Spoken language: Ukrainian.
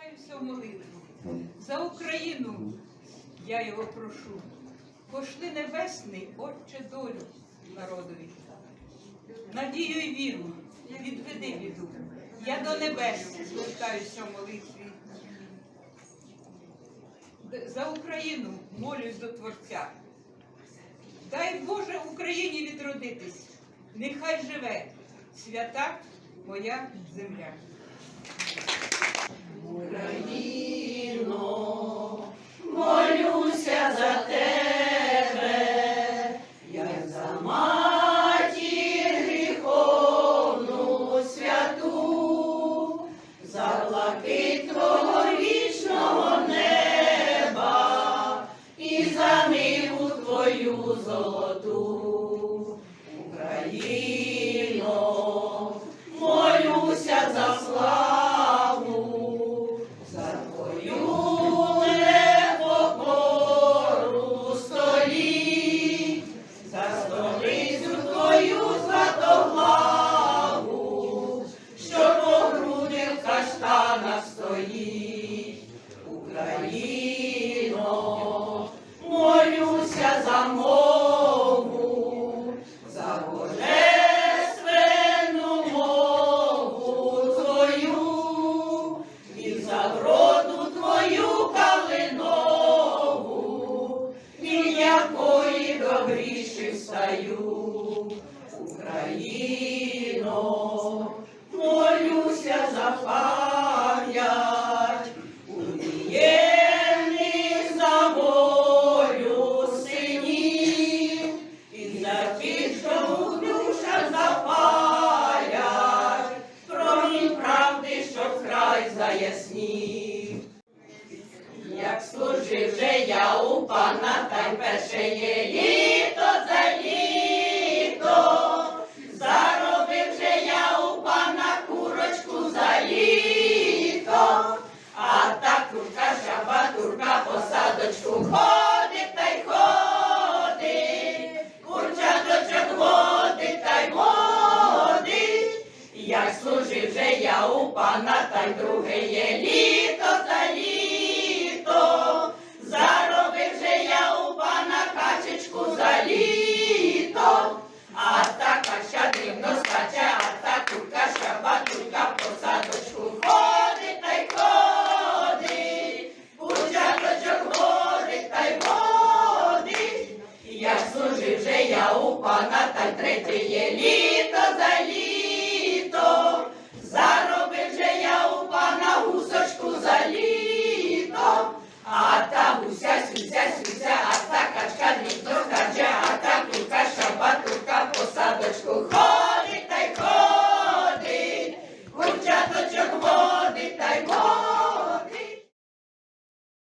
Пускаюся в молитву. За Україну я його прошу. Пошли небесний, Отче, долю народові. Надію й віру, відведи біду. Я до небес звертаюся в молитві. За Україну молюсь до Творця. Дай Боже Україні відродитись. Нехай живе свята моя земля. Україно, молюся за тебе, як за матір гріховну святу, за блакит твого вічного неба і за ниву твою золоту. Україно, молюся за славу, за твою непокору століть, за столицю твою златоглаву, що по груди в каштанах стоїть. Україно, молюся за мову, за божественну мову твою і за вроду твою калинову, від якої добріші встаю. Україно, молюся за пам'ять убієнних за волю синів і за тих, що у душах запалять промінь правди, що край заяснів. Як служив же я у пана, та й перше є літо за літо, заробив же я у пана курочку за літо, а та курка жаба, турка по садочку ходить та й ходить, курчаточок водить та й водить. Як служив же я у пана, та й друге є літо за літо, заробив же я у пана качечку за літо, а та кача дивно скаче,